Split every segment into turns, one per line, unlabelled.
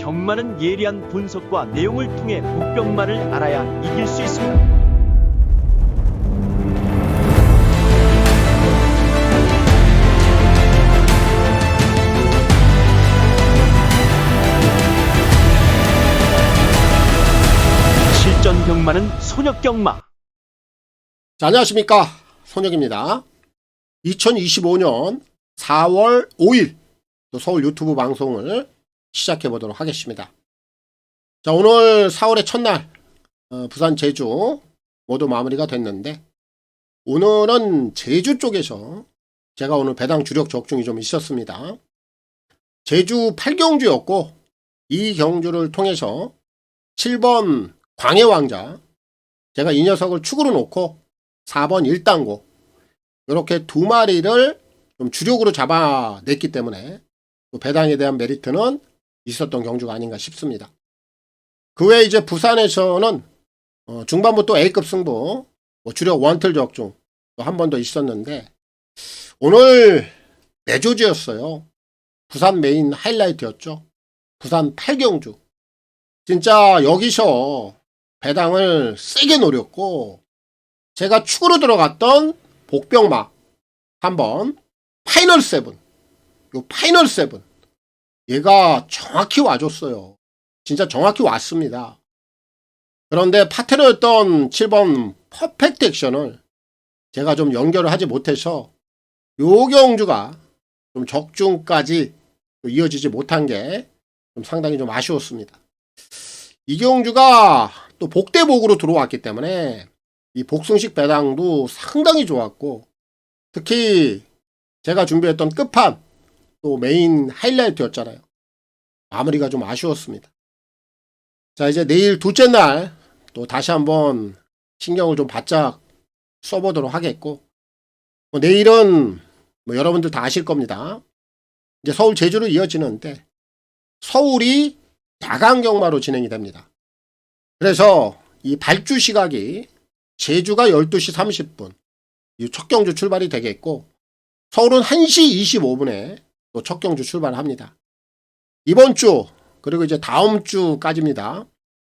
경마는 예리한 분석과 내용을 통해 복병마를 알아야 이길 수 있습니다. 실전 경마는 손역 경마.
자, 안녕하십니까, 손혁입니다. 2025년 4월 5일 또 서울 유튜브 방송을 시작해 보도록 하겠습니다. 자, 오늘 4월의 첫날 부산 제주 모두 마무리가 됐는데, 오늘은 제주 쪽에서 제가 오늘 배당 주력 적중이 좀 있었습니다. 제주 8경주였고 이 경주를 통해서 7번 광해왕자, 제가 이 녀석을 축으로 놓고 4번 1단고 이렇게 두 마리를 좀 주력으로 잡아냈기 때문에 배당에 대한 메리트는 있었던 경주가 아닌가 싶습니다. 그 외에 이제 부산에서는 중반부 또 A급 승부, 주력 원틀 적중 또 한 번 더 있었는데, 오늘 매조지였어요. 부산 메인 하이라이트였죠. 부산 8경주. 진짜 여기서 배당을 세게 노렸고, 제가 축으로 들어갔던 복병마 한번 파이널 7, 요 파이널 7 얘가 정확히 와줬어요. 진짜 정확히 왔습니다. 그런데 파트너였던 7번 퍼펙트 액션을 제가 좀 연결을 하지 못해서 요 경주가 좀 적중까지 이어지지 못한 게 좀 상당히 좀 아쉬웠습니다. 이 경주가 또 복대복으로 들어왔기 때문에 이 복승식 배당도 상당히 좋았고, 특히 제가 준비했던 끝판 또 메인 하이라이트였잖아요. 마무리가 좀 아쉬웠습니다. 자, 이제 내일 둘째 날 또 다시 한번 신경을 좀 바짝 써보도록 하겠고, 내일은 여러분들 다 아실 겁니다. 이제 서울 제주로 이어지는데 서울이 야간 경마로 진행이 됩니다. 그래서 이 발주 시각이 제주가 12시 30분 이 첫 경주 출발이 되겠고, 서울은 1시 25분에 또 첫 경주 출발합니다. 이번 주 그리고 이제 다음 주까지입니다.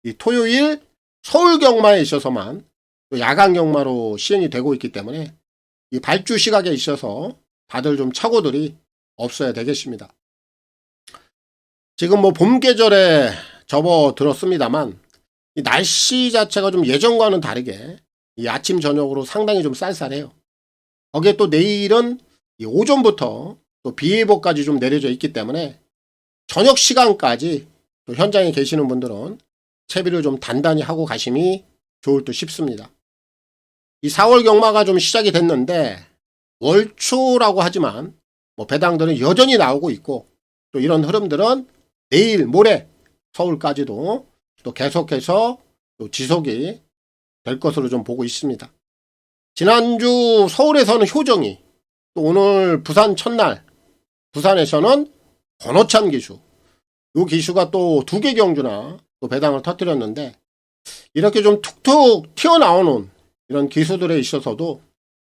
이 토요일 서울 경마에 있어서만 또 야간 경마로 시행이 되고 있기 때문에 이 발주 시각에 있어서 다들 좀 착오들이 없어야 되겠습니다. 지금 봄 계절에 접어들었습니다만 이 날씨 자체가 좀 예전과는 다르게 이 아침 저녁으로 상당히 좀 쌀쌀해요. 거기에 또 내일은 이 오전부터 또 비 예보까지 좀 내려져 있기 때문에 저녁 시간까지 또 현장에 계시는 분들은 채비를 좀 단단히 하고 가심이 좋을 듯 싶습니다. 이 4월 경마가 좀 시작이 됐는데 월초라고 하지만 배당들은 여전히 나오고 있고, 또 이런 흐름들은 내일 모레 서울까지도 또 계속해서 또 지속이 될 것으로 좀 보고 있습니다. 지난주 서울에서는 효정이, 또 오늘 부산 첫날 부산에서는 권호찬 기수, 이 기수가 또 2개 경주나 또 배당을 터뜨렸는데, 이렇게 좀 툭툭 튀어나오는 이런 기수들에 있어서도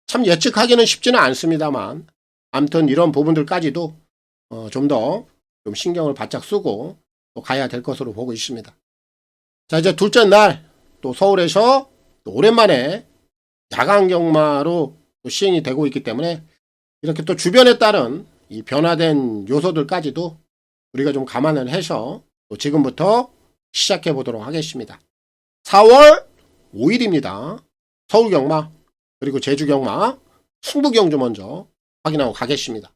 참 예측하기는 쉽지는 않습니다만, 아무튼 이런 부분들까지도 좀 더 좀 신경을 바짝 쓰고 또 가야 될 것으로 보고 있습니다. 자, 이제 둘째 날 또 서울에서 또 오랜만에 야간 경마로 또 시행이 되고 있기 때문에 이렇게 또 주변에 따른 이 변화된 요소들까지도 우리가 좀 감안을 해서 또 지금부터 시작해 보도록 하겠습니다. 4월 5일입니다. 서울 경마 그리고 제주 경마 승부 경주 먼저 확인하고 가겠습니다.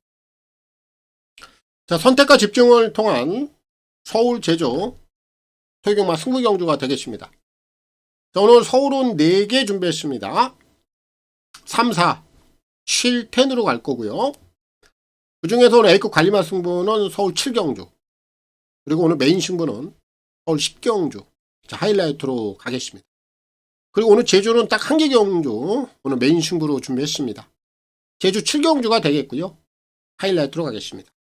자, 선택과 집중을 통한 서울 제주 토요경마 승부 경주가 되겠습니다. 자, 오늘 서울은 4개 준비했습니다. 3, 4, 7, 10으로 갈 거고요. 그 중에서 오늘 A급 관리마 승부는 서울 7경주, 그리고 오늘 메인 승부는 서울 10경주, 자, 하이라이트로 가겠습니다. 그리고 오늘 제주는 딱 1개 경주 오늘 메인 승부로 준비했습니다. 제주 7경주가 되겠고요. 하이라이트로 가겠습니다.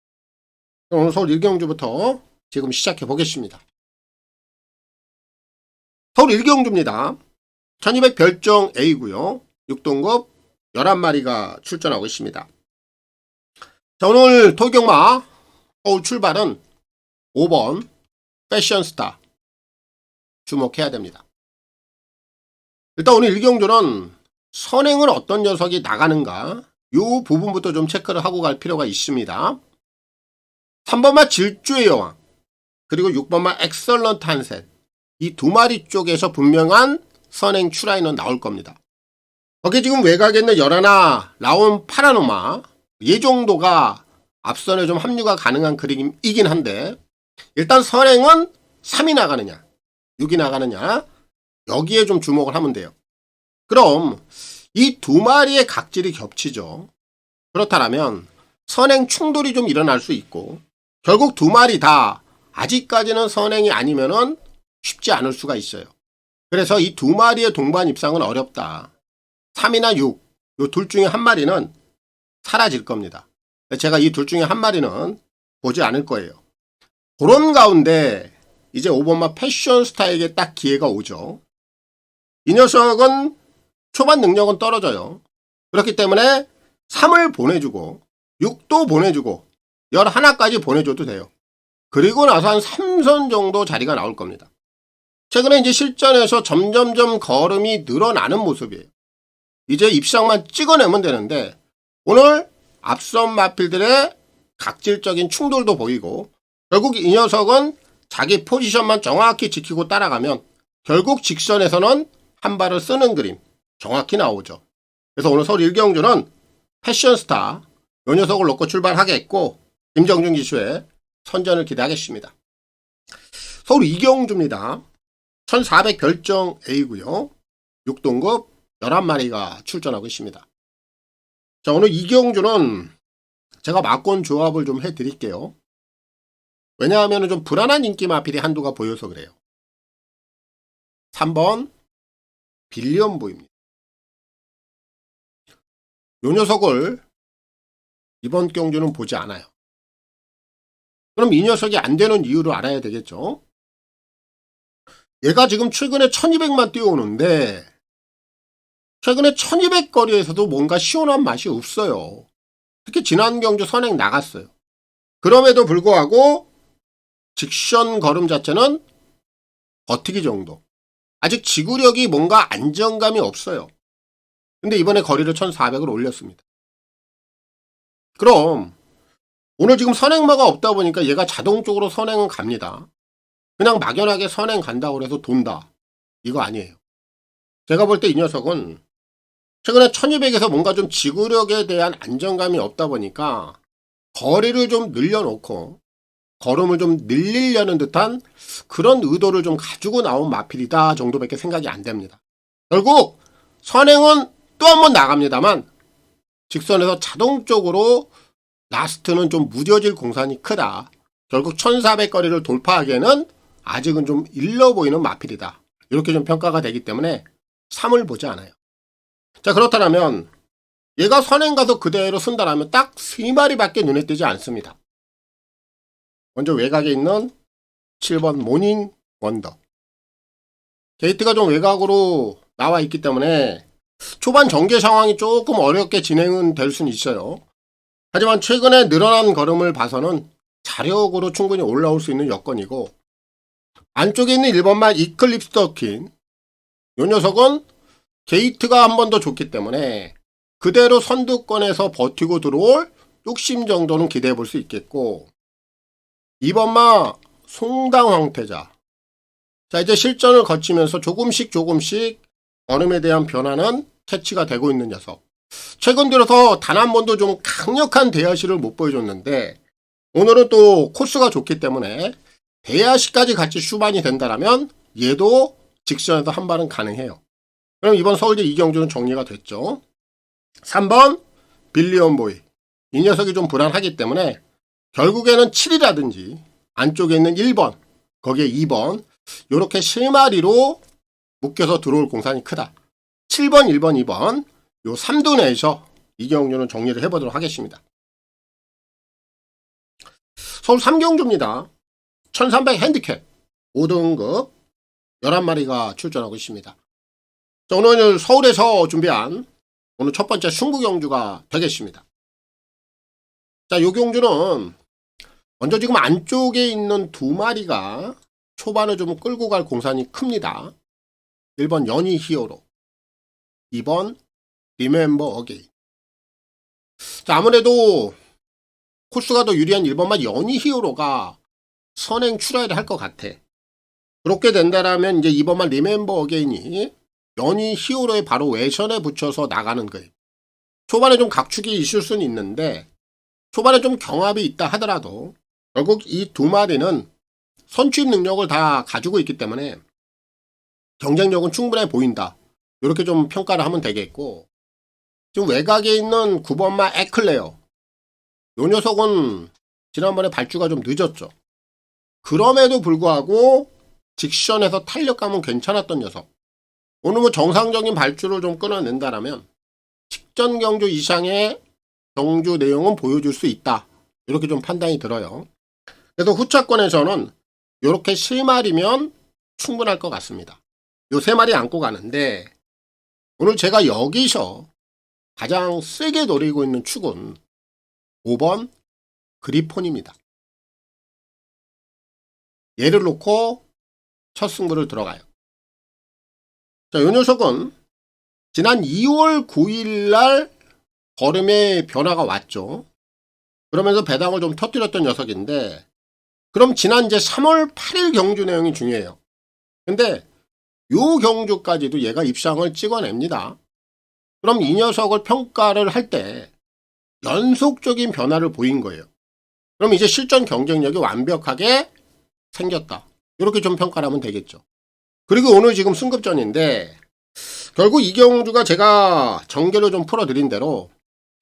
오늘 서울 1경주부터 지금 시작해 보겠습니다. 서울 1경주입니다. 1200 별정 A고요. 6등급 11마리가 출전하고 있습니다. 자, 오늘 토경마 서울 출발은 5번 패션스타 주목해야 됩니다. 일단 오늘 1경주는 선행은 어떤 녀석이 나가는가 이 부분부터 좀 체크를 하고 갈 필요가 있습니다. 3번마 질주의 여왕 그리고 6번마 엑설런트 한셋 이 두 마리 쪽에서 분명한 선행 추라인은 나올 겁니다. 거기 지금 외곽에 있는 열하나 라온 파라노마 이 정도가 앞선에 좀 합류가 가능한 그림이긴 한데 일단 선행은 3이 나가느냐 6이 나가느냐 여기에 좀 주목을 하면 돼요. 그럼 이 두 마리의 각질이 겹치죠. 그렇다면 선행 충돌이 좀 일어날 수 있고 결국 두 마리 다 아직까지는 선행이 아니면은 쉽지 않을 수가 있어요. 그래서 이 두 마리의 동반 입상은 어렵다. 3이나 6, 이 둘 중에 한 마리는 사라질 겁니다. 제가 이 둘 중에 한 마리는 보지 않을 거예요. 그런 가운데 이제 5번마 패션스타에게 딱 기회가 오죠. 이 녀석은 초반 능력은 떨어져요. 그렇기 때문에 3을 보내주고 6도 보내주고 11까지 보내줘도 돼요. 그리고 나서 한 3선 정도 자리가 나올 겁니다. 최근에 이제 실전에서 점점점 걸음이 늘어나는 모습이에요. 이제 입상만 찍어내면 되는데 오늘 앞선 마필들의 각질적인 충돌도 보이고 결국 이 녀석은 자기 포지션만 정확히 지키고 따라가면 결국 직선에서는 한 발을 쓰는 그림 정확히 나오죠. 그래서 오늘 서울 1경주는 패션스타 이 녀석을 놓고 출발하겠고 김정준 기수의 선전을 기대하겠습니다. 서울 2경주입니다. 1400 결정 A고요. 6등급 11마리가 출전하고 있습니다. 자, 오늘 2경주는 제가 막권 조합을 좀 해드릴게요. 왜냐하면 좀 불안한 인기 마필이 한두가 보여서 그래요. 3번 빌리언보입니다. 요 녀석을 이번 경주는 보지 않아요. 그럼 이 녀석이 안 되는 이유를 알아야 되겠죠. 얘가 지금 최근에 1200만 뛰어오는데 최근에 1200 거리에서도 뭔가 시원한 맛이 없어요. 특히 지난 경주 선행 나갔어요. 그럼에도 불구하고 직선 걸음 자체는 버티기 정도. 아직 지구력이 뭔가 안정감이 없어요. 근데 이번에 거리를 1400을 올렸습니다. 그럼 오늘 지금 선행마가 없다 보니까 얘가 자동적으로 선행은 갑니다. 그냥 막연하게 선행 간다고 해서 돈다. 이거 아니에요. 제가 볼 때 이 녀석은 최근에 1200에서 뭔가 좀 지구력에 대한 안정감이 없다 보니까 거리를 좀 늘려놓고 걸음을 좀 늘리려는 듯한 그런 의도를 좀 가지고 나온 마필이다 정도밖에 생각이 안 됩니다. 결국 선행은 또 한 번 나갑니다만 직선에서 자동적으로 라스트는 좀 무뎌질 공산이 크다. 결국 1400 거리를 돌파하기에는 아직은 좀 일러 보이는 마필이다. 이렇게 좀 평가가 되기 때문에 3을 보지 않아요. 자, 그렇다면 얘가 선행 가서 그대로 쓴다라면 딱 3마리밖에 눈에 띄지 않습니다. 먼저 외곽에 있는 7번 모닝 원더. 게이트가 좀 외곽으로 나와 있기 때문에 초반 전개 상황이 조금 어렵게 진행은 될 수는 있어요. 하지만 최근에 늘어난 걸음을 봐서는 자력으로 충분히 올라올 수 있는 여건이고 안쪽에 있는 1번만 이클립스 더킨 이 녀석은 게이트가 한 번 더 좋기 때문에 그대로 선두권에서 버티고 들어올 욕심 정도는 기대해 볼 수 있겠고 2번마 송당 황태자. 자, 이제 실전을 거치면서 조금씩 걸음에 대한 변화는 캐치가 되고 있는 녀석. 최근 들어서 단 한 번도 좀 강력한 대하시를 못 보여줬는데 오늘은 또 코스가 좋기 때문에 대하시까지 같이 슈반이 된다라면 얘도 직선에서 한 발은 가능해요. 그럼 이번 서울대 2경주는 정리가 됐죠. 3번 빌리언보이. 이 녀석이 좀 불안하기 때문에 결국에는 7이라든지 안쪽에 있는 1번 거기에 2번 이렇게 실마리로 묶여서 들어올 공산이 크다. 7번 1번 2번 요 3두 내에서 이경주는 정리를 해보도록 하겠습니다. 서울 3경주입니다. 1300 핸디캡 5등급 11마리가 출전하고 있습니다. 자, 오늘 서울에서 준비한 오늘 첫 번째 승부 경주가 되겠습니다. 자, 요 경주는 먼저 지금 안쪽에 있는 2마리가 초반을 좀 끌고 갈 공산이 큽니다. 1번 연희 히어로, 2번 리멤버 어게인. 자, 아무래도 코스가 더 유리한 1번만 연희 히어로가 선행 출하를 할 것 같아. 그렇게 된다라면 이제 2번만 리멤버 어게인이 연희 히어로의 바로 외선에 붙여서 나가는 거예요. 초반에 좀 각축이 있을 수는 있는데 초반에 좀 경합이 있다 하더라도 결국 이 두 마리는 선취입 능력을 다 가지고 있기 때문에 경쟁력은 충분해 보인다. 이렇게 좀 평가를 하면 되겠고, 지금 외곽에 있는 9번마 에클레어, 이 녀석은 지난번에 발주가 좀 늦었죠. 그럼에도 불구하고 직선에서 탄력감은 괜찮았던 녀석. 오늘 뭐 정상적인 발주를 좀 끊어낸다라면 직전 경주 이상의 경주 내용은 보여줄 수 있다. 이렇게 좀 판단이 들어요. 그래서 후차권에서는 이렇게 3마리면 충분할 것 같습니다. 요 3마리 안고 가는데 오늘 제가 여기서 가장 세게 노리고 있는 축은 5번 그리폰입니다. 얘를 놓고 첫 승부를 들어가요. 자, 이 녀석은 지난 2월 9일 날 걸음의 변화가 왔죠. 그러면서 배당을 좀 터뜨렸던 녀석인데, 그럼 지난 이제 3월 8일 경주 내용이 중요해요. 근데 요 경주까지도 얘가 입상을 찍어냅니다. 그럼 이 녀석을 평가를 할 때 연속적인 변화를 보인 거예요. 그럼 이제 실전 경쟁력이 완벽하게 생겼다. 이렇게 좀 평가를 하면 되겠죠. 그리고 오늘 지금 승급전인데 결국 이 경주가 제가 전개로 좀 풀어드린 대로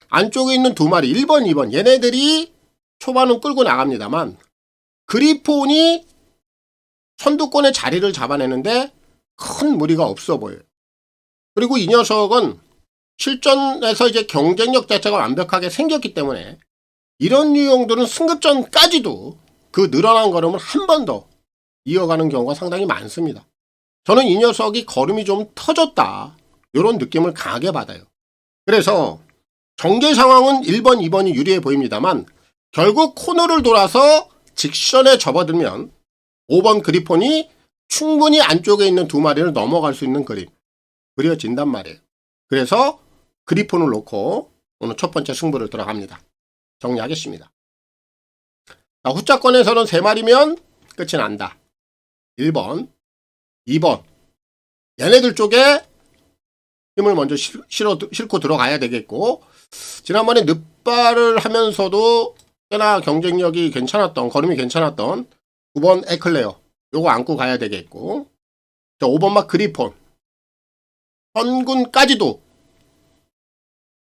안쪽에 있는 두 마리 1번, 2번 얘네들이 초반은 끌고 나갑니다만 그리폰이 선두권의 자리를 잡아내는데 큰 무리가 없어 보여요. 그리고 이 녀석은 실전에서 이제 경쟁력 자체가 완벽하게 생겼기 때문에 이런 유형들은 승급전까지도 그 늘어난 걸음을 한 번 더 이어가는 경우가 상당히 많습니다. 저는 이 녀석이 걸음이 좀 터졌다. 이런 느낌을 강하게 받아요. 그래서 전개 상황은 1번, 2번이 유리해 보입니다만 결국 코너를 돌아서 직선에 접어들면 5번 그리폰이 충분히 안쪽에 있는 두 마리를 넘어갈 수 있는 그림 그려진단 말이에요. 그래서 그리폰을 놓고 오늘 첫 번째 승부를 들어갑니다. 정리하겠습니다. 자, 후차권에서는 3마리면 끝이 난다. 1번, 2번 얘네들 쪽에 힘을 먼저 싣고 들어가야 되겠고, 지난번에 늑발을 하면서도 꽤나 경쟁력이 괜찮았던, 걸음이 괜찮았던 9번 에클레어 요거 안고 가야 되겠고, 5번막 그리폰 선군까지도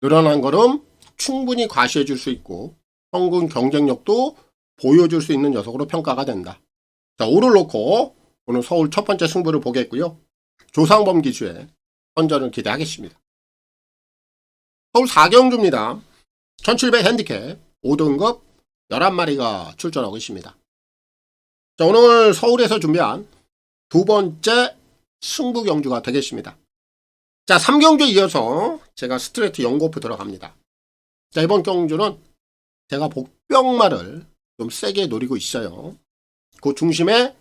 늘어난 걸음 충분히 과시해 줄 수 있고 선군 경쟁력도 보여줄 수 있는 녀석으로 평가가 된다. 자, 5를 놓고 오늘 서울 첫 번째 승부를 보겠고요. 조상범 기수의 선전을 기대하겠습니다. 서울 4경주입니다. 1700 핸디캡 5등급 11마리가 출전하고 있습니다. 자, 오늘 서울에서 준비한 두 번째 승부 경주가 되겠습니다. 자, 3경주에 이어서 제가 스트레이트 연고프 들어갑니다. 자, 이번 경주는 제가 복병마를 좀 세게 노리고 있어요. 그 중심에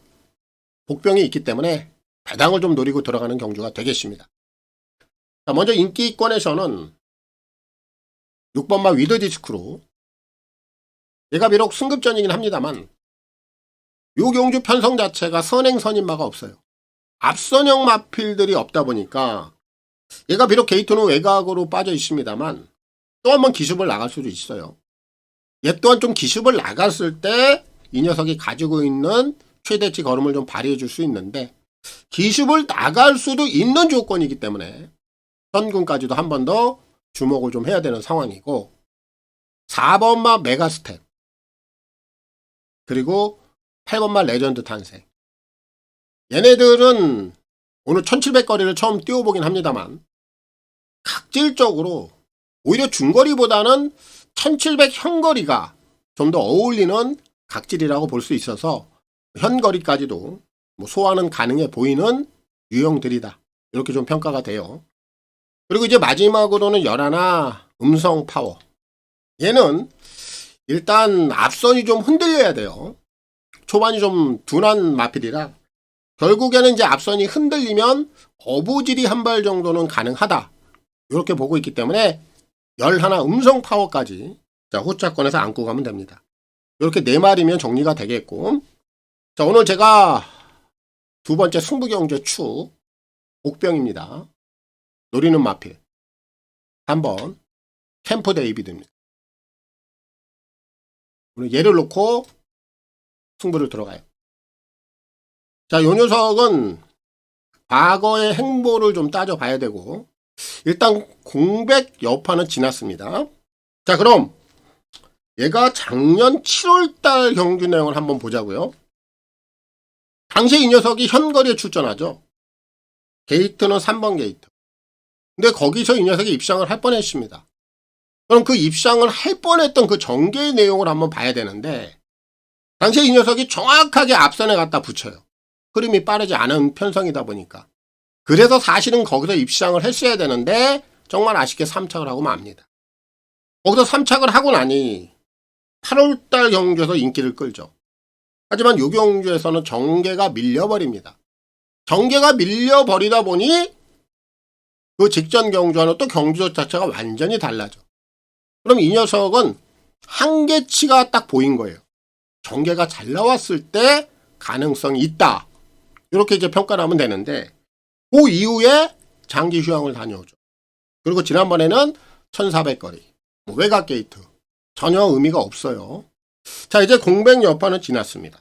복병이 있기 때문에 배당을 좀 노리고 들어가는 경주가 되겠습니다. 자, 먼저 인기권에서는 6번마 위드 디스크로, 얘가 비록 승급전이긴 합니다만 요 경주 편성 자체가 선행 선임마가 없어요. 앞선형 마필들이 없다 보니까 얘가 비록 게이트는 외곽으로 빠져 있습니다만 또 한 번 기습을 나갈 수도 있어요. 얘 또한 좀 기습을 나갔을 때 이 녀석이 가지고 있는 최대치 걸음을 좀 발휘해 줄 수 있는데 기습을 나갈 수도 있는 조건이기 때문에 선군까지도 한 번 더 주목을 좀 해야 되는 상황이고, 4번마 메가스텝 그리고 8번마 레전드 탄생, 얘네들은 오늘 1700거리를 처음 뛰어보긴 합니다만 각질적으로 오히려 중거리보다는 1700 현거리가 좀 더 어울리는 각질이라고 볼 수 있어서 현거리까지도 뭐 소화는 가능해 보이는 유형들이다. 이렇게 좀 평가가 돼요. 그리고 이제 마지막으로는 11 음성 파워. 얘는 일단 앞선이 좀 흔들려야 돼요. 초반이 좀 둔한 마필이라 결국에는 이제 앞선이 흔들리면 어부질이 한 발 정도는 가능하다. 이렇게 보고 있기 때문에 11 음성 파워까지 자, 호차권에서 안고 가면 됩니다. 이렇게 4마리면 정리가 되겠고, 자, 오늘 제가 두 번째 승부경제 축 복병입니다. 노리는 마필 3번 캠프 데이비드입니다. 오늘 얘를 놓고 승부를 들어가요. 자, 요 녀석은 과거의 행보를 좀 따져봐야 되고, 일단 공백 여파는 지났습니다. 자, 그럼 얘가 작년 7월달 경주 내용을 한번 보자고요. 당시 이 녀석이 현거리에 출전하죠. 게이트는 3번 게이트. 근데 거기서 이 녀석이 입상을 할 뻔했습니다. 그럼 그 입상을 할 뻔했던 그 전개 내용을 한번 봐야 되는데, 당시에 이 녀석이 정확하게 앞선에 갖다 붙여요. 흐름이 빠르지 않은 편성이다 보니까. 그래서 사실은 거기서 입상을 했어야 되는데 정말 아쉽게 3착을 하고 맙니다. 거기서 3착을 하고 나니 8월달 경주에서 인기를 끌죠. 하지만 요 경주에서는 정계가 밀려버립니다. 정계가 밀려버리다 보니 그 직전 경주와는 또 경주 자체가 완전히 달라져. 그럼 이 녀석은 한계치가 딱 보인 거예요. 정계가 잘 나왔을 때 가능성이 있다. 이렇게 이제 평가를 하면 되는데, 그 이후에 장기 휴양을 다녀오죠. 그리고 지난번에는 1400거리, 외곽 게이트. 전혀 의미가 없어요. 자, 이제 공백 여파는 지났습니다.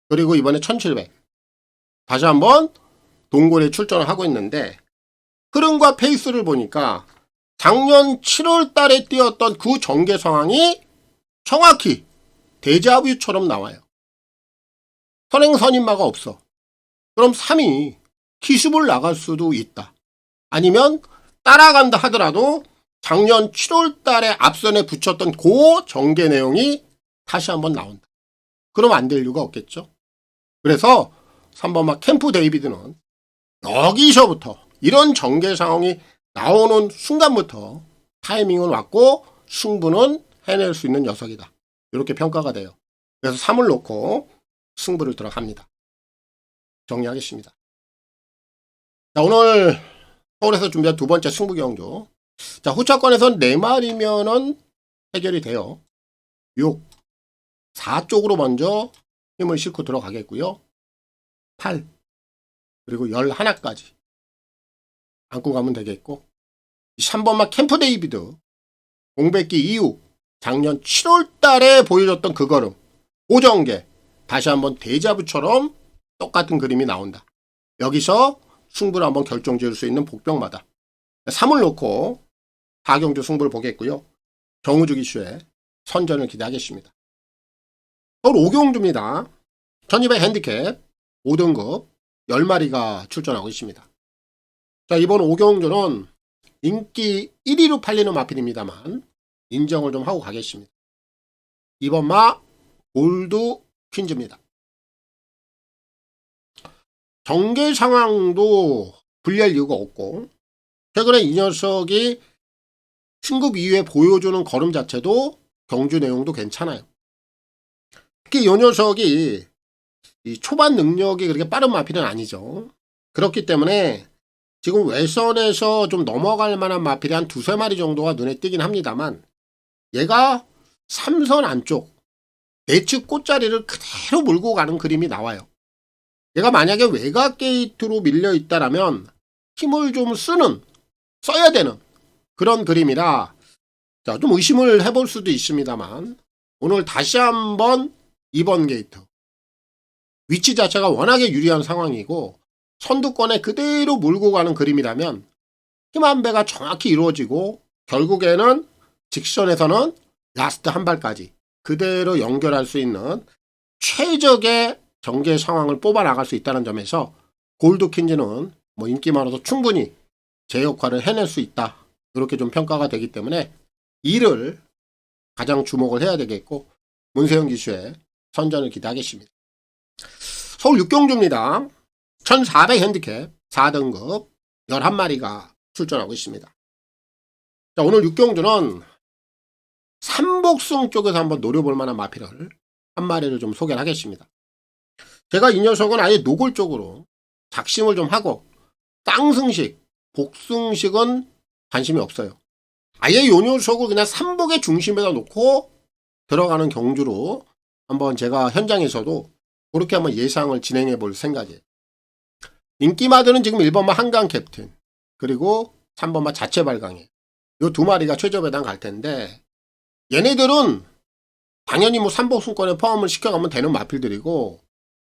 그리고 이번에 1700. 다시 한번 동굴에 출전을 하고 있는데, 흐름과 페이스를 보니까 작년 7월 달에 뛰었던 그 전개 상황이 정확히 데자뷰처럼 나와요. 선행선임마가 없어. 그럼 3이 기습을 나갈 수도 있다. 아니면 따라간다 하더라도 작년 7월 달에 앞선에 붙였던 그 전개 내용이 다시 한번 나온다. 그럼 안 될 이유가 없겠죠. 그래서 3번마 캠프 데이비드는 여기서부터 이런 전개 상황이 나오는 순간부터 타이밍은 왔고 승부는 해낼 수 있는 녀석이다. 이렇게 평가가 돼요. 그래서 3을 놓고 승부를 들어갑니다. 정리하겠습니다. 자, 오늘 서울에서 준비한 두 번째 승부 경주. 자, 호차권에서는 4마리면은 해결이 돼요. 6, 4 쪽으로 먼저 힘을 싣고 들어가겠고요. 8, 그리고 11까지 안고 가면 되겠고, 3번마 캠프 데이비드 공백기 이후 작년 7월 달에 보여줬던 그 걸음, 오정계 다시 한번 데자부처럼 똑같은 그림이 나온다. 여기서 승부를 한번 결정 지을 수 있는 복병마다 3을 놓고 4경주 승부를 보겠고요. 정우주기 쇼에 선전을 기대하겠습니다. 서울 5경주입니다. 1200 핸디캡 5등급 10마리가 출전하고 있습니다. 자, 이번 5경주는 인기 1위로 팔리는 마필입니다만 인정을 좀 하고 가겠습니다. 이번 마 골드 퀸즈입니다. 정계 상황도 불리할 이유가 없고, 최근에 이 녀석이 승급 이후에 보여주는 걸음 자체도 경주 내용도 괜찮아요. 특히 이 녀석이 이 초반 능력이 그렇게 빠른 마필은 아니죠. 그렇기 때문에 지금 외선에서 좀 넘어갈 만한 마필이 한 2-3마리 정도가 눈에 띄긴 합니다만, 얘가 3선 안쪽 내측 꽃자리를 그대로 몰고 가는 그림이 나와요. 얘가 만약에 외곽 게이트로 밀려 있다라면 힘을 좀 써야 되는 그런 그림이라, 자, 좀 의심을 해볼 수도 있습니다만, 오늘 다시 한번 2번 게이트 위치 자체가 워낙에 유리한 상황이고 선두권에 그대로 몰고 가는 그림이라면 힘 안배가 정확히 이루어지고 결국에는 직선에서는 라스트 한 발까지 그대로 연결할 수 있는 최적의 경계 상황을 뽑아 나갈 수 있다는 점에서 골드 퀸즈는 뭐 인기만으로도 충분히 제 역할을 해낼 수 있다. 이렇게 좀 평가가 되기 때문에 이를 가장 주목을 해야 되겠고, 문세영 기수의 선전을 기대하겠습니다. 서울 6경주입니다. 1400 핸디캡 4등급 11마리가 출전하고 있습니다. 자, 오늘 6경주는 삼복승 쪽에서 한번 노려볼 만한 마필을 한 마리를 좀 소개를 하겠습니다. 제가 이 녀석은 아예 노골적으로 작심을 좀 하고 쌍승식, 복승식은 관심이 없어요. 아예 이 녀석을 그냥 삼복의 중심에다 놓고 들어가는 경주로 한번 제가 현장에서도 그렇게 한번 예상을 진행해 볼 생각이에요. 인기마들은 지금 1번마 한강 캡틴, 그리고 3번마 자체 발광이에요. 이 두 마리가 최저 배당 갈 텐데, 얘네들은 당연히 뭐 삼복승권에 포함을 시켜가면 되는 마필들이고,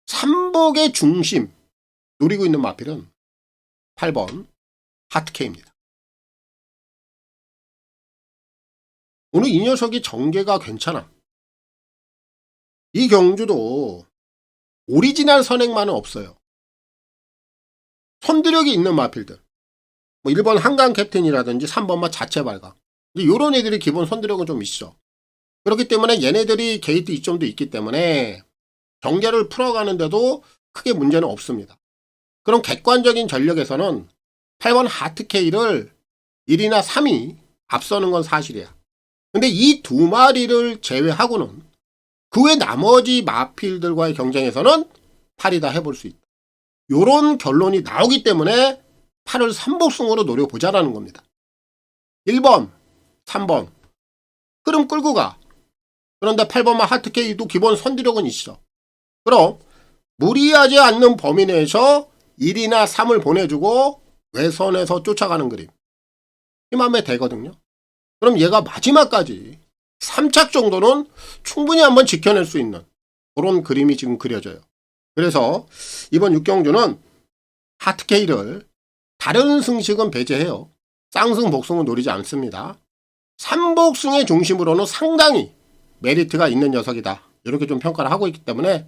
삼복의 중심 노리고 있는 마필은 8번 하트케입니다. 오늘 이 녀석이 전개가 괜찮아. 이 경주도 오리지널 선행만은 없어요. 선두력이 있는 마필들, 뭐 1번 한강 캡틴이라든지 3번마 자체 발광, 이런 애들이 기본 선두력은 좀 있어. 그렇기 때문에 얘네들이 게이트 이점도 있기 때문에 경계를 풀어가는데도 크게 문제는 없습니다. 그럼 객관적인 전력에서는 8번 하트케이를 1이나 3이 앞서는 건 사실이야. 근데 이 두 마리를 제외하고는 그 외 나머지 마필들과의 경쟁에서는 8이 다 해볼 수 있다. 요런 결론이 나오기 때문에 8을 삼복승으로 노려보자라는 겁니다. 1번, 3번 흐름 끌고 가. 그런데 8번만 하트케이도 기본 선두력은 있어. 그럼 무리하지 않는 범위 내에서 1이나 3을 보내주고 외선에서 쫓아가는 그림, 이 맘에 되거든요. 그럼 얘가 마지막까지 3착 정도는 충분히 한번 지켜낼 수 있는 그런 그림이 지금 그려져요. 그래서 이번 6경주는 하트케이를 다른 승식은 배제해요. 쌍승, 복승은 노리지 않습니다. 삼복승의 중심으로는 상당히 메리트가 있는 녀석이다, 이렇게 좀 평가를 하고 있기 때문에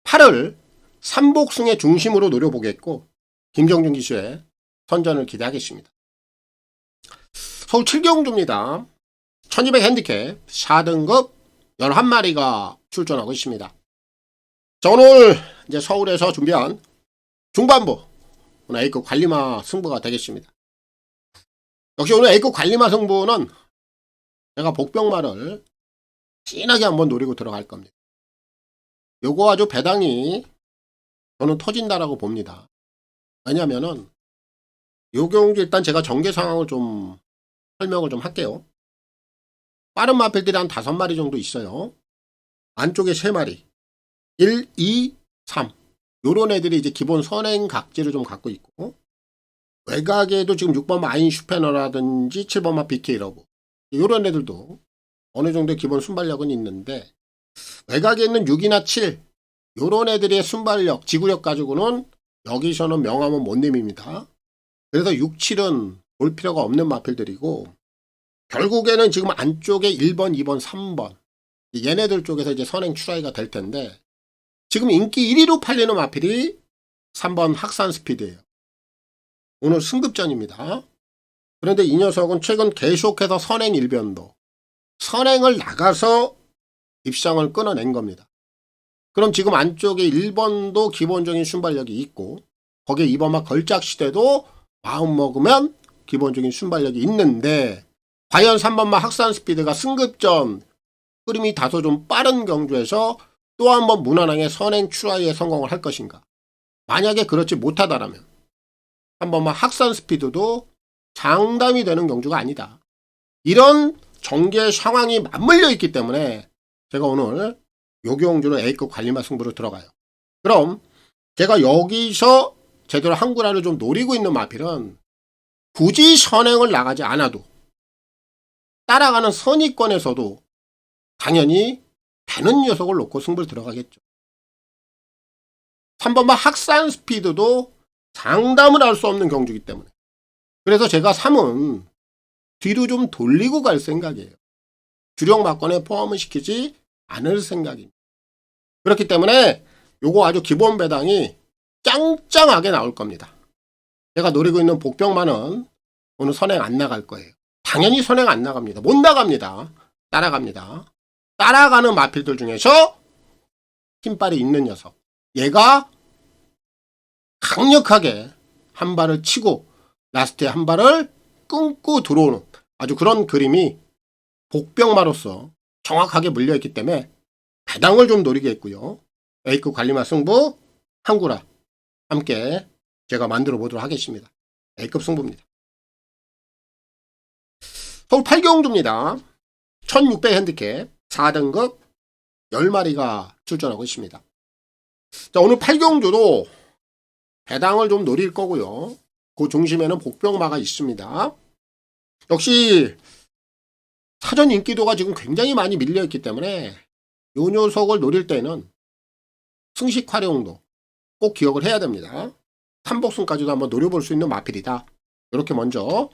8을 삼복승의 중심으로 노려보겠고, 김경준 기수의 선전을 기대하겠습니다. 서울 7경주입니다. 1200 핸디캡 4등급 11마리가 출전하고 있습니다. 자, 오늘 이제 서울에서 준비한 중반부 오늘 A급 관리마 승부가 되겠습니다. 역시 오늘 A급 관리마 승부는 제가 복병마를 진하게 한번 노리고 들어갈 겁니다. 요거 아주 배당이 저는 터진다라고 봅니다. 왜냐면은 요 경주 일단 제가 전개 상황을 좀 설명을 좀 할게요. 빠른 마필들이 한 5마리 정도 있어요. 안쪽에 3마리 1, 2, 3 요런 애들이 이제 기본 선행 각지를 좀 갖고 있고, 외곽에도 지금 6번마 아인 슈페너라든지 7번마 BK러브 요런 애들도 어느 정도 기본 순발력은 있는데, 외곽에 있는 6이나 7 요런 애들의 순발력, 지구력 가지고는 여기서는 명함은 못 내밉니다. 그래서 6, 7은 볼 필요가 없는 마필들이고, 결국에는 지금 안쪽에 1번, 2번, 3번 얘네들 쪽에서 이제 선행 추라이가 될 텐데, 지금 인기 1위로 팔리는 마필이 3번 학산 스피드예요. 오늘 승급전입니다. 그런데 이 녀석은 최근 계속해서 선행 일변도, 선행을 나가서 입상을 끊어낸 겁니다. 그럼 지금 안쪽에 1번도 기본적인 순발력이 있고, 거기에 2번마 걸작시대도 마음 먹으면 기본적인 순발력이 있는데, 과연 3번마 학산 스피드가 승급전 흐름이 다소 좀 빠른 경주에서 또 한 번 무난하게 선행 추라이에 성공을 할 것인가. 만약에 그렇지 못하다라면 3번마 학산 스피드도 장담이 되는 경주가 아니다. 이런 전개 상황이 맞물려 있기 때문에 제가 오늘 요 경주는 A급 관리마 승부로 들어가요. 그럼 제가 여기서 제대로 한구라를 좀 노리고 있는 마필은 굳이 선행을 나가지 않아도 따라가는 선의권에서도 당연히 되는 녀석을 놓고 승부를 들어가겠죠. 3번마 학산 스피드도 장담을 할 수 없는 경주이기 때문에, 그래서 제가 3은 뒤로 좀 돌리고 갈 생각이에요. 주력 막권에 포함을 시키지 않을 생각입니다. 그렇기 때문에 요거 아주 기본 배당이 짱짱하게 나올 겁니다. 제가 노리고 있는 복병만은 오늘 선행 안 나갈 거예요. 당연히 선행 안 나갑니다. 못 나갑니다. 따라갑니다. 따라가는 마필들 중에서 힘빨이 있는 녀석, 얘가 강력하게 한 발을 치고 라스트에 한 발을 끊고 들어오는 아주 그런 그림이 복병마로서 정확하게 물려있기 때문에 배당을 좀 노리겠고요. A급 관리마 승부 항구라 함께 제가 만들어 보도록 하겠습니다. A급 승부입니다. 서울 8경주입니다. 1600 핸디캡 4등급 10마리가 출전하고 있습니다. 자, 오늘 8경주도 배당을 좀 노릴 거고요. 그 중심에는 복병마가 있습니다. 역시 사전 인기도가 지금 굉장히 많이 밀려있기 때문에 이 녀석을 노릴 때는 승식 활용도 꼭 기억을 해야 됩니다. 3복승까지도 한번 노려볼 수 있는 마필이다. 이렇게 먼저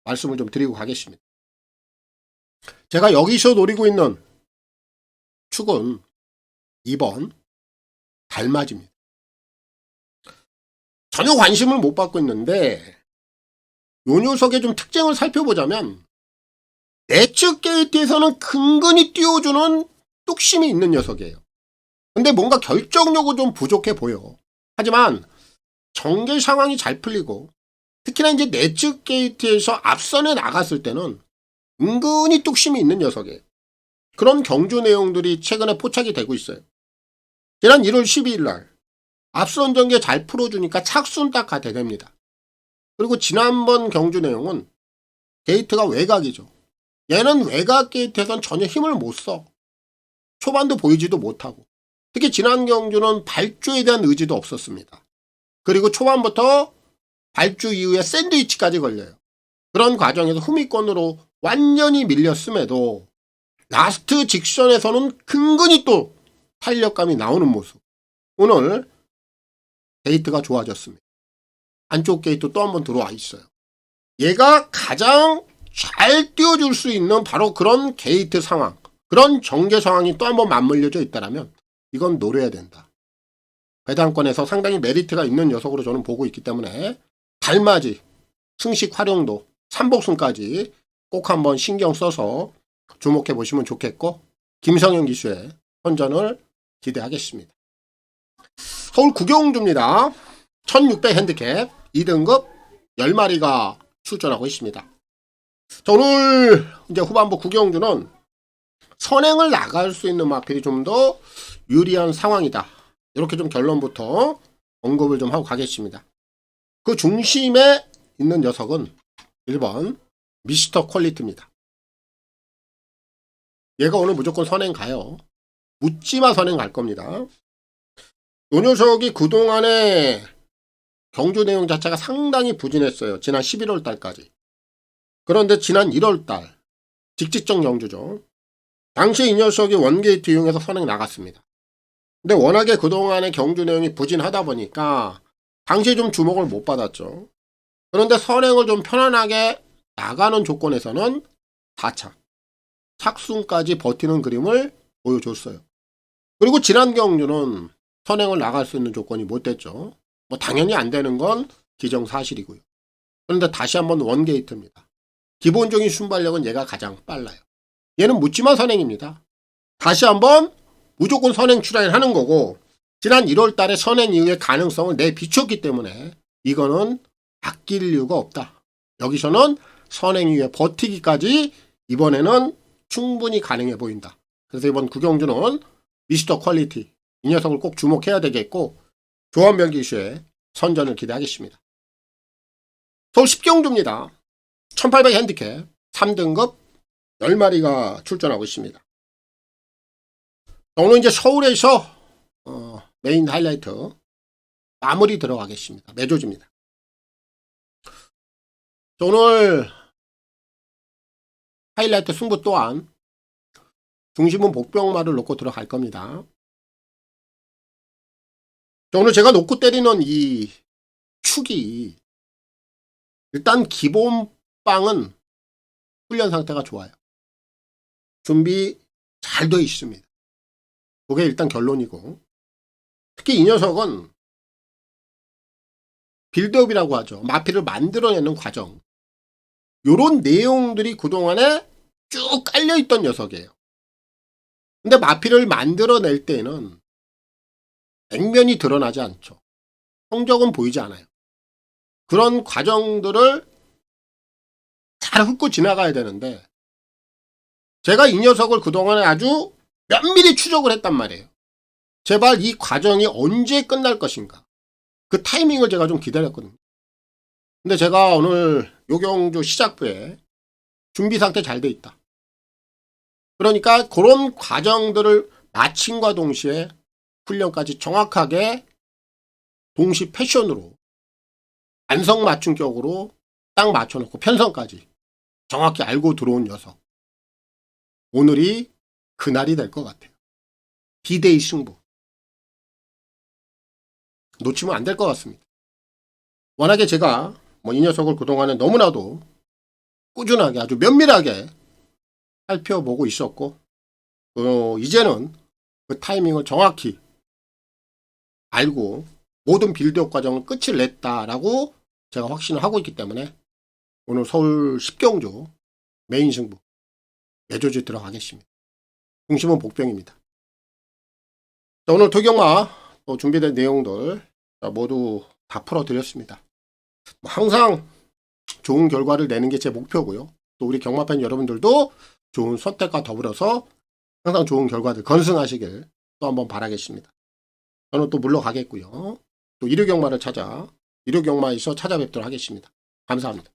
말씀을 좀 드리고 가겠습니다. 제가 여기서 노리고 있는 축은 2번 달맞이입니다. 전혀 관심을 못 받고 있는데 이 녀석의 좀 특징을 살펴보자면 내측 게이트에서는 근근히 띄워주는 뚝심이 있는 녀석이에요. 근데 뭔가 결정력은 좀 부족해 보여. 하지만 전개 상황이 잘 풀리고 특히나 이제 내측 게이트에서 앞선에 나갔을 때는 은근히 뚝심이 있는 녀석이에요. 그런 경주 내용들이 최근에 포착이 되고 있어요. 지난 1월 12일 날 앞선 전개 잘 풀어주니까 착순 딱 됩니다. 그리고 지난번 경주 내용은 게이트가 외곽이죠. 얘는 외곽 게이트에선 전혀 힘을 못 써. 초반도 보이지도 못하고. 특히 지난 경주는 발주에 대한 의지도 없었습니다. 그리고 초반부터 발주 이후에 샌드위치까지 걸려요. 그런 과정에서 후미권으로 완전히 밀렸음에도 라스트 직선에서는 근근히 또 탄력감이 나오는 모습. 오늘 게이트가 좋아졌습니다. 안쪽 게이트 또 한번 들어와 있어요. 얘가 가장 잘 띄워줄 수 있는 바로 그런 게이트 상황, 그런 전개 상황이 또 한번 맞물려져 있다면 이건 노려야 된다. 배당권에서 상당히 메리트가 있는 녀석으로 저는 보고 있기 때문에 달맞이, 승식 활용도, 3복승까지 꼭 한번 신경 써서 주목해 보시면 좋겠고 김성현 기수의 선전을 기대하겠습니다. 서울 구경주입니다. 1600 핸디캡 2등급 10마리가 출전하고 있습니다. 자, 오늘 이제 후반부 구경주는 선행을 나갈 수 있는 마필이 좀 더 유리한 상황이다. 이렇게 좀 결론부터 언급을 좀 하고 가겠습니다. 그 중심에 있는 녀석은 1번 미스터 퀄리티입니다. 얘가 오늘 무조건 선행 가요. 묻지마 선행 갈 겁니다. 이 녀석이 그동안에 경주 내용 자체가 상당히 부진했어요. 지난 11월 달까지. 그런데 지난 1월 달 직지적 경주죠. 당시 이 녀석이 원게이트 이용해서 선행 나갔습니다. 근데 워낙에 그동안의 경주 내용이 부진하다 보니까 당시에 좀 주목을 못 받았죠. 그런데 선행을 좀 편안하게 나가는 조건에서는 4차 착순까지 버티는 그림을 보여줬어요. 그리고 지난 경주는 선행을 나갈 수 있는 조건이 못 됐죠. 뭐 당연히 안 되는 건 기정사실이고요. 그런데 다시 한번 원게이트입니다. 기본적인 순발력은 얘가 가장 빨라요. 얘는 묻지마 선행입니다. 다시 한번 무조건 선행 출하하는 거고 지난 1월 달에 선행 이후의 가능성을 내비췄기 때문에 이거는 아낄 이유가 없다. 여기서는 선행 이후에 버티기까지 이번에는 충분히 가능해 보인다. 그래서 이번 구경주는 미스터 퀄리티 이 녀석을 꼭 주목해야 되겠고 조한별 기수의 선전을 기대하겠습니다. 서울 10경주입니다. 1800 핸디캡 3등급 10마리가 출전하고 있습니다. 오늘 이제 서울에서 메인 하이라이트 마무리 들어가겠습니다. 매조지입니다. 오늘 하이라이트 승부 또한 중심은 복병마를 놓고 들어갈 겁니다. 오늘 제가 놓고 때리는 이 축이 일단 기본빵은 훈련 상태가 좋아요. 준비 잘 돼 있습니다. 그게 일단 결론이고 특히 이 녀석은 빌드업이라고 하죠. 마필을 만들어내는 과정 요런 내용들이 그동안에 쭉 깔려있던 녀석이에요. 근데 마필을 만들어낼 때는 액면이 드러나지 않죠. 성적은 보이지 않아요. 그런 과정들을 잘 훑고 지나가야 되는데 제가 이 녀석을 그동안에 아주 면밀히 추적을 했단 말이에요. 제발 이 과정이 언제 끝날 것인가. 그 타이밍을 제가 좀 기다렸거든요. 근데 제가 오늘 요경주 시작부에 준비 상태 잘 돼 있다. 그러니까 그런 과정들을 마침과 동시에 훈련까지 정확하게 동시 패션으로 안성맞춤격으로 딱 맞춰놓고 편성까지 정확히 알고 들어온 녀석. 오늘이 그날이 될 것 같아요. 디데이 승부. 놓치면 안 될 것 같습니다. 워낙에 제가 이 녀석을 그동안에 너무나도 꾸준하게 아주 면밀하게 살펴보고 있었고 이제는 그 타이밍을 정확히 알고 모든 빌드업 과정을 끝을 냈다라고 제가 확신을 하고 있기 때문에 오늘 서울 10경주 메인 승부 매조지 들어가겠습니다. 중심은 복병입니다. 자, 오늘 도경마 준비된 내용들 모두 다 풀어드렸습니다. 항상 좋은 결과를 내는 게 제 목표고요. 또 우리 경마팬 여러분들도 좋은 선택과 더불어서 항상 좋은 결과들 건승하시길 또 한번 바라겠습니다. 저는 또 물러가겠고요. 또 일요경마를 찾아 일요경마에서 찾아뵙도록 하겠습니다. 감사합니다.